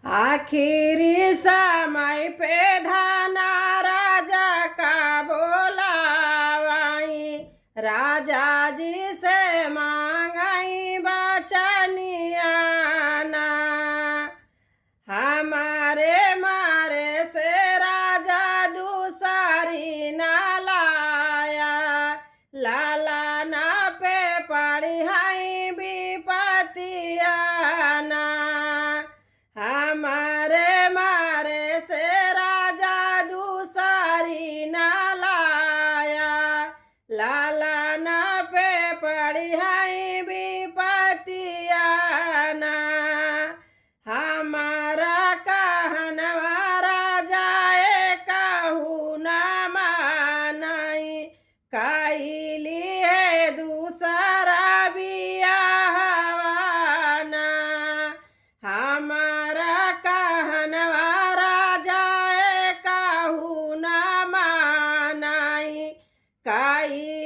आखिरी समय पे धाना राजा का बोलावाई, राजा जी से मांगाई बचनियाना। हमारे मारे से राजा दूसरी ना लाया, लाला ना पे पड़ी हाई विपतियाना। हमारे मारे से राजा दूसरी ना लाया, लाला ना पे पड़ी हाई विपतियाना। हमारा कहनवा राजा कहू न मानाई, कैली है दूसरा बियाहवाना। हमारा कहनवा राजा कहू न मानाई, कैली